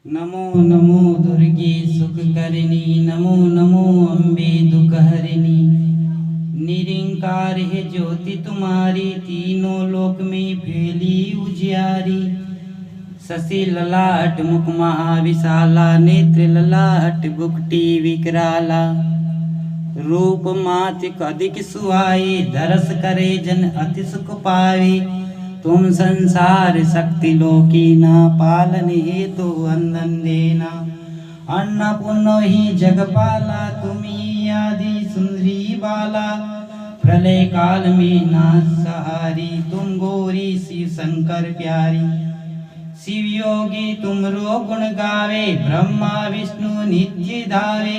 नमो नमो दुर्गे सुखकरिणी, नमो नमो अम्बे दुखहरिणी। निरंकार है ज्योति तुम्हारी, तीनों लोक में फैली उजियारी। शशि ललाट मुख महाविशाला, नेत्र ललाट बुकटी विकराला। रूप मात अधिक सुहाए, दरस करे जन अति सुख पावे। तुम संसार शक्ति लोकीना, पालन हेतु अंदन देना। अन्नपूर्णो ही जगपाला, तुम्ही आदि सुंदरी बाला। प्रलय काल में नाथ सहारी, तुम गौरी शिव शंकर प्यारी। शिव योगी तुमरो गुण गावे, ब्रह्मा विष्णु नित्य धावे।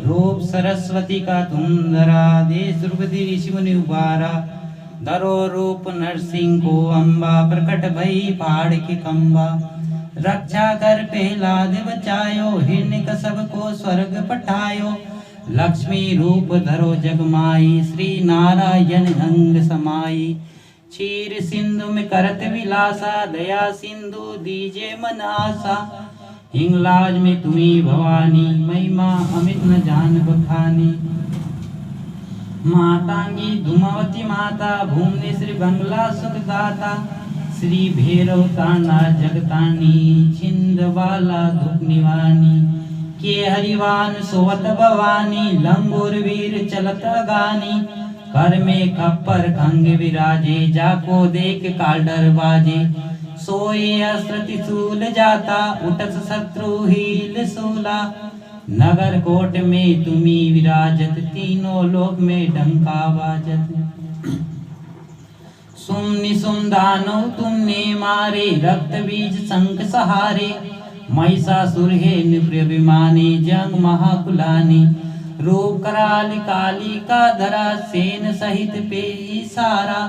रूप सरस्वती का तुम धरा, देश द्रुपदी ऋषि मुनि उबारा। धरो रूप नरसिंह को अम्बा, प्रकट भई पहाड़ के खंबा। रक्षा कर प्रहलाद बचायो, हिरण्यकश्यप को स्वर्ग पठायो। लक्ष्मी रूप धरो जगमाई, श्री नारायण अंग समाई। क्षीर सिंधु में करत विलासा, दया सिंधु दीजे मन आसा। हिंगलाज में तुम्ही भवानी, महिमा अमित न जान बखानी। मातांगी धूमावती माता, भुवनेश्वरी बंगला सुखदाता। श्री भैरव तांडा जगतानी, छिंदवाला दुख निवानी। के हरिवान सोवत भवानी, लंगोर वीर चलत गानी। कर में खप्पर खंग विराजे, जाको देख काल डर बाजे। सोए अस्त्र त्रिशूल जाता, उठस शत्रु हील सूला। नगर कोट में तुम्ही विराजत, तीनों लोक में डंका बाजत। सुम निसुम दानव तुमने मारे, रक्त बीज शंख सहारे। महिषासुर है निप्रिय विमानी, जंग महाकुलानी। रूप कराल काली का धरा, सेन सहित पे सारा।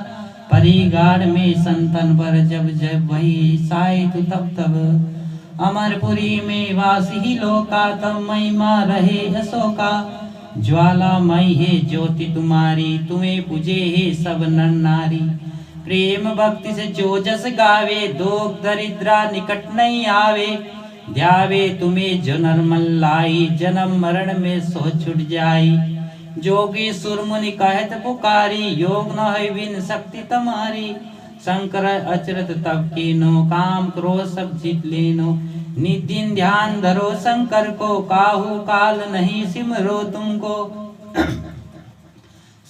परिगाड़ में संतन पर जब जब वही साय तु तब तब। अमरपुरी में वासी लोका, तब महिमा रहे अशोका। ज्वालामयी है ज्योति तुम्हारी, तुम्हें पूजे है सब नर नारी। प्रेम भक्ति से जो जस गावे, दोख दरिद्रा निकट नहीं आवे। ध्यावे तुम्हें जो नरमल लाई, जन्म मरण में सो छुट जाई। जोगी सुर मुनि कहत पुकारी, योग न है बिन शक्ति तुम्हारी। शंकर अचरत तब कीनो, काम क्रोध सब जीत लेनो। नितिन ध्यान धरो शंकर को, काहू काल नहीं सिमरो तुमको।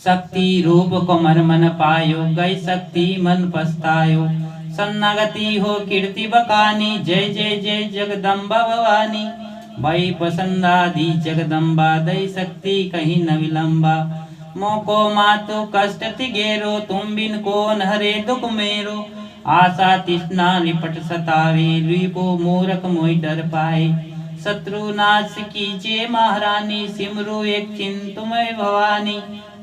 शक्ति रूप को मन पायो, गई शक्ति मन पछतायो। सन्नागति हो कीर्ति बकानी, जय जय जय जगदम्बा भवानी। भई पसंदादी जगदम्बा, दई शक्ति कहीं न विलंबा। मोको मातो कष्ट तिगेरो, तुम बिन कोन हरे दुख मेरो। आशा तृष्णा निपट सतावे, रिपो मूरख मोहि डर पाए। शत्रु नाश कीजिए महारानी, सिमरु एक चिंतुमय भवानी।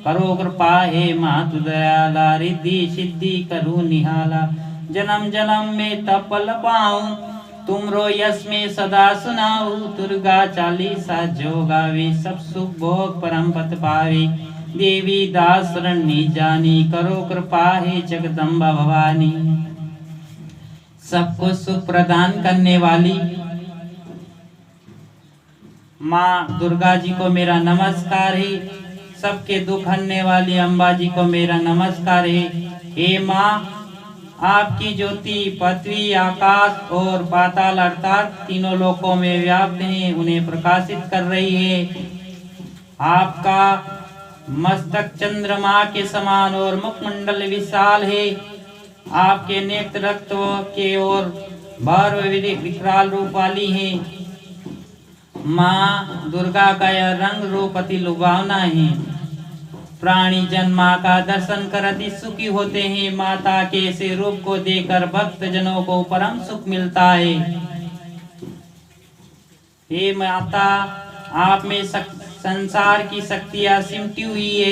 करो कृपा हे मातु दयाला, रिद्धि सिद्धि करू निहाला। जन्म जन्म में तपल पाऊं, तुमरो यश में सदा सुनाऊं। दुर्गा चालीसा जो गावे, सब सुख भोग परम पद पावे। देवी दास शरण जानी, करो कृपा हे जगदम्बा भवानी। सबको सुख प्रदान करने वाली माँ दुर्गा जी को मेरा नमस्कार है। सबके दुख हरने वाली अम्बा जी को मेरा नमस्कार है। हे माँ, आपकी ज्योति पृथ्वी आकाश और पाताल अर्थात तीनों लोकों में व्याप्त है, उन्हें प्रकाशित कर रही है। आपका मस्तक चंद्रमा के समान और मुखमंडल विशाल है। आपके नेत्र रक्त के और भर विकराल रूप वाली है। माँ दुर्गा का यह रंग रूप अति लुभावना है। प्राणी जन माँ का दर्शन कर अति सुखी होते हैं। माता के ऐसे रूप को देखकर भक्त जनों को परम सुख मिलता है। हे माता, आप में संसार की शक्तियाँ सिमटी हुई है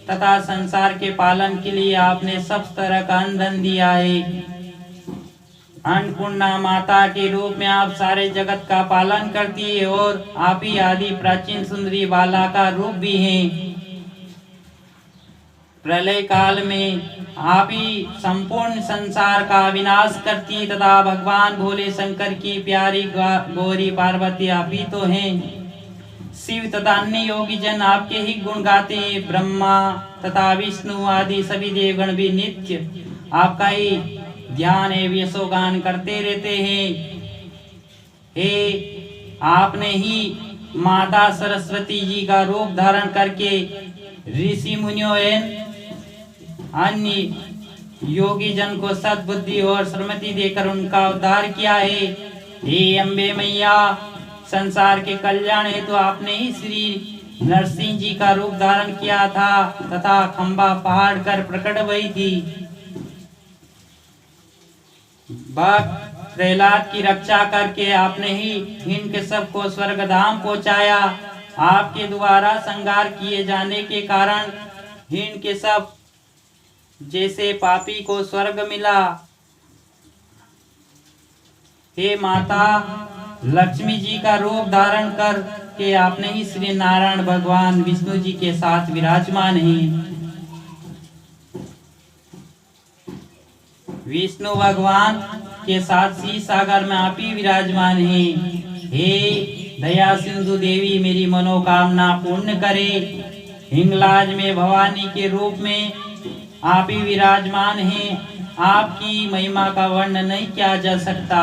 तथा संसार के पालन के लिए आपने सब तरह का धन दिया है। अन्नपूर्णा माता के रूप में आप सारे जगत का पालन करती है और आप ही आदि प्राचीन सुंदरी बाला का रूप भी हैं। प्रलय काल में आप ही संपूर्ण संसार का विनाश करती तथा भगवान भोले शंकर की प्यारी गौरी पार्वती आप ही तो हैं। शिव तथा अन्य योगी जन आपके ही गुण गाते हैं। ब्रह्मा तथा विष्णु आदि सभी देवगण भी नित्य आपका ही ध्यान एवं यशोगान करते रहते हैं। हे आपने ही माता सरस्वती जी का रूप धारण करके ऋषि मुनियों अन्य योगी जन को सद्बुद्धि और श्रीमति देकर उनका उद्धार किया है। हे अम्बे मैया, संसार के कल्याण हेतु तो आपने ही श्री नरसिंह जी का रूप धारण किया था तथा खंबा पहाड़ कर प्रकट हुई थी। भक्त प्रहलाद की रक्षा करके आपने ही इनके सबको स्वर्गधाम पहुंचाया। आपके द्वारा संहार किए जाने के कारण इनके सब जैसे पापी को स्वर्ग मिला। हे माता लक्ष्मी जी का रूप धारण कर के आपने ही श्री नारायण भगवान विष्णु जी के साथ विराजमान हैं। विष्णु भगवान के साथ सी सागर में आप ही विराजमान हैं। हे दया सिंधु देवी, मेरी मनोकामना पूर्ण करे। हिंगलाज में भवानी के रूप में आप ही विराजमान हैं। आपकी महिमा का वर्णन नहीं किया जा सकता।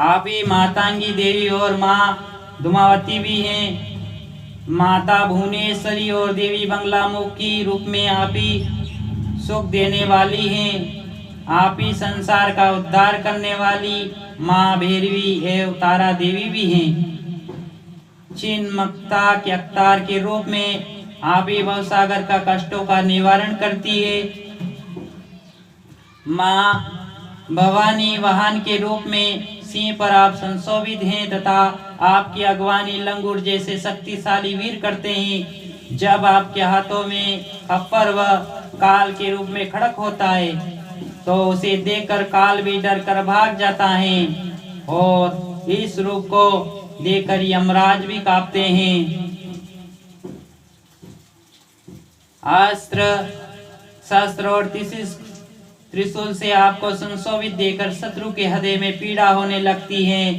आप ही मातांगी देवी और माँ धुमावती भी हैं। माता भुवनेश्वरी और देवी बंगला मुखी रूप में आप ही सुख देने वाली हैं। आप ही संसार का उद्धार करने वाली माँ भैरवी एवं तारा देवी भी हैं। चिन्मकता के अवतार के रूप में आप ही भवसागर का कष्टों का निवारण करती है। माँ भवानी वाहन के रूप में सिंह पर आप संशोभित हैं तथा आपकी अगवानी लंगूर जैसे शक्तिशाली वीर करते हैं। जब आपके हाथों में खप्पर व काल के रूप में खड़क होता है तो उसे देखकर काल भी डर कर भाग जाता है और इस रूप को देखकर यमराज भी कांपते हैं। अस्त्र शस्त्र और त्रिशूल से आपको संशोभित देकर शत्रु के हृदय में पीड़ा होने लगती है।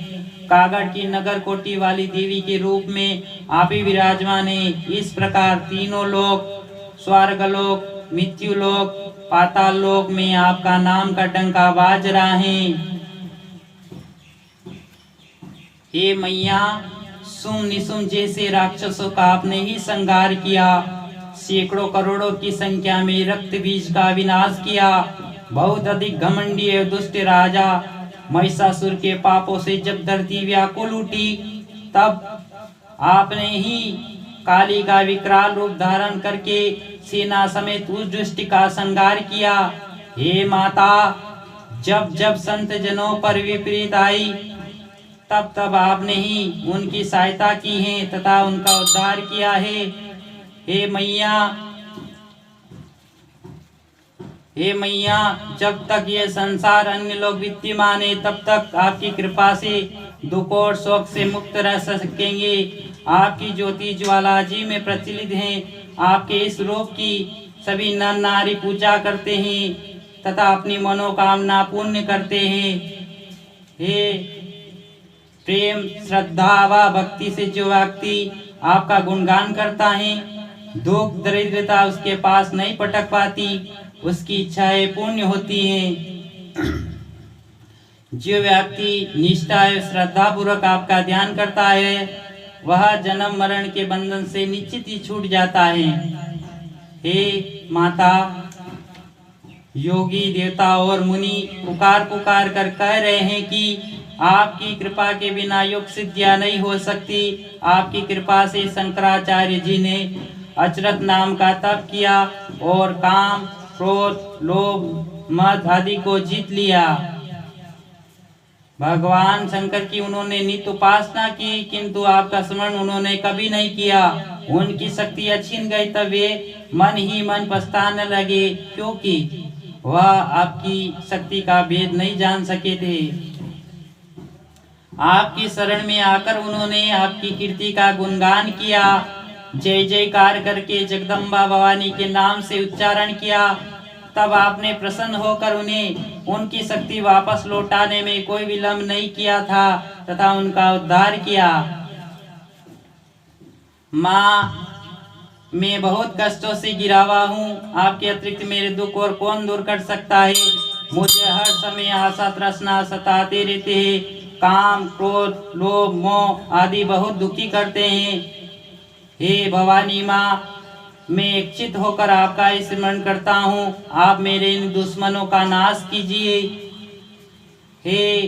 कागड़ की नगर कोटि वाली देवी के रूप में आप ही विराजमान हैं। इस प्रकार तीनों लोक, स्वर्गलोक, मृत्युलोक, पाताल लोक में आपका नाम का डंका बाज रहा है। हे मैया, सुम निसुम जैसे राक्षसों का आपने ही संहार किया। सैकड़ों करोड़ों की संख्या में रक्त बीज का विनाश किया। बहुत अधिक घमंडी एवं दुष्ट राजा महिषासुर के पापों से जब धरती व्याकुल उठी तब आपने ही काली का विकराल रूप धारण करके सेना समेत उस दुष्ट का संहार किया। हे माता, जब जब संत जनों पर विपरीत आई तब तब आपने ही उनकी सहायता की है तथा उनका उद्धार किया है। हे मैया, जब तक ये संसार अन्य लोग विद्यमान है तब तक आपकी कृपा से दुख और शोक से मुक्त रह सकेंगे। आपकी ज्योति ज्वाला जी में प्रचलित है। आपके इस रूप की सभी नर नारी पूजा करते हैं तथा अपनी मनोकामना पूर्ण करते हैं। हे प्रेम, श्रद्धा व भक्ति से जो व्यक्ति आपका गुणगान करता है, दुख दरिद्रता उसके पास नहीं पटक पाती, उसकी इच्छाएं पूर्ण होती हैं। जो व्यक्ति निष्ठा एवं श्रद्धा पूर्वक आपका ध्यान करता है वह जन्म मरण के बंधन से निश्चित ही छूट जाता है। हे माता, योगी देवता और मुनि पुकार पुकार कर कह रहे हैं कि आपकी कृपा के बिना योग सिद्धियां नहीं हो सकती। आपकी कृपा से शंकराचार्य जी ने अचरत नाम का तप किया और काम, क्रोध, लोभ, मद आदि को जीत लिया। भगवान शंकर की उन्होंने नित्य उपासना की किंतु आपका स्मरण उन्होंने कभी नहीं किया। उनकी शक्ति छीन गई तब वे मन ही मन पछताने लगे क्योंकि वह आपकी शक्ति का भेद नहीं जान सके थे। आपकी शरण में आकर उन्होंने आपकी कीर्ति का गुणगान किया। जय जयकार करके जगदम्बा भवानी के नाम से उच्चारण किया। तब आपने प्रसन्न होकर उन्हें उनकी शक्ति वापस लौटाने में कोई विलंब नहीं किया था तथा उनका उद्धार किया। माँ, मैं बहुत कष्टों से गिरा हुआ हूँ, आपके अतिरिक्त मेरे दुख और कौन दूर कर सकता है। मुझे हर समय आशा तृष्णा सताते रहते हैं। काम, क्रोध, लोभ, मोह आदि बहुत दुखी करते हैं। हे भवानी माँ, मैं इच्छित होकर आपका स्मरण करता हूँ, आप मेरे इन दुश्मनों का नाश कीजिए। हे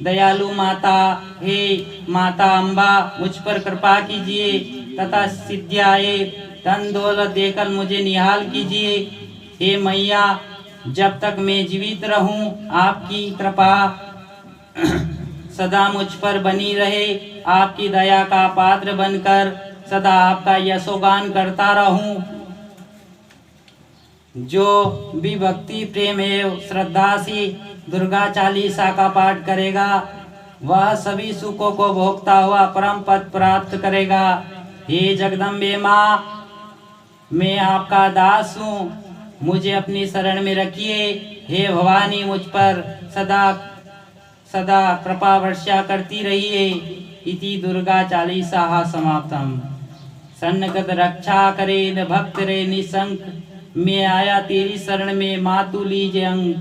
दयालु माता, हे माता अम्बा, मुझ पर कृपा कीजिए तथा सिद्धियाए धन दौलत देकर मुझे निहाल कीजिए। हे मैया, जब तक मैं जीवित रहूं, आपकी कृपा सदा मुझ पर बनी रहे। आपकी दया का पात्र बनकर सदा आपका यशोगान करता रहूं। जो भी भक्ति प्रेम एवं श्रद्धा से दुर्गा चालीसा का पाठ करेगा, वह सभी सुखों को भोगता हुआ परम पद प्राप्त करेगा। हे जगदम्बे माँ, मैं आपका दास हूँ, मुझे अपनी शरण में रखिए। हे भवानी, मुझ पर सदा सदा कृपा वर्षा करती रहिए। इति दुर्गा चालीसा समाप्तम। सन्नगत रक्षा करे न भक्त रे निशंक, मैं आया तेरी शरण में, मातु लीजे अंग।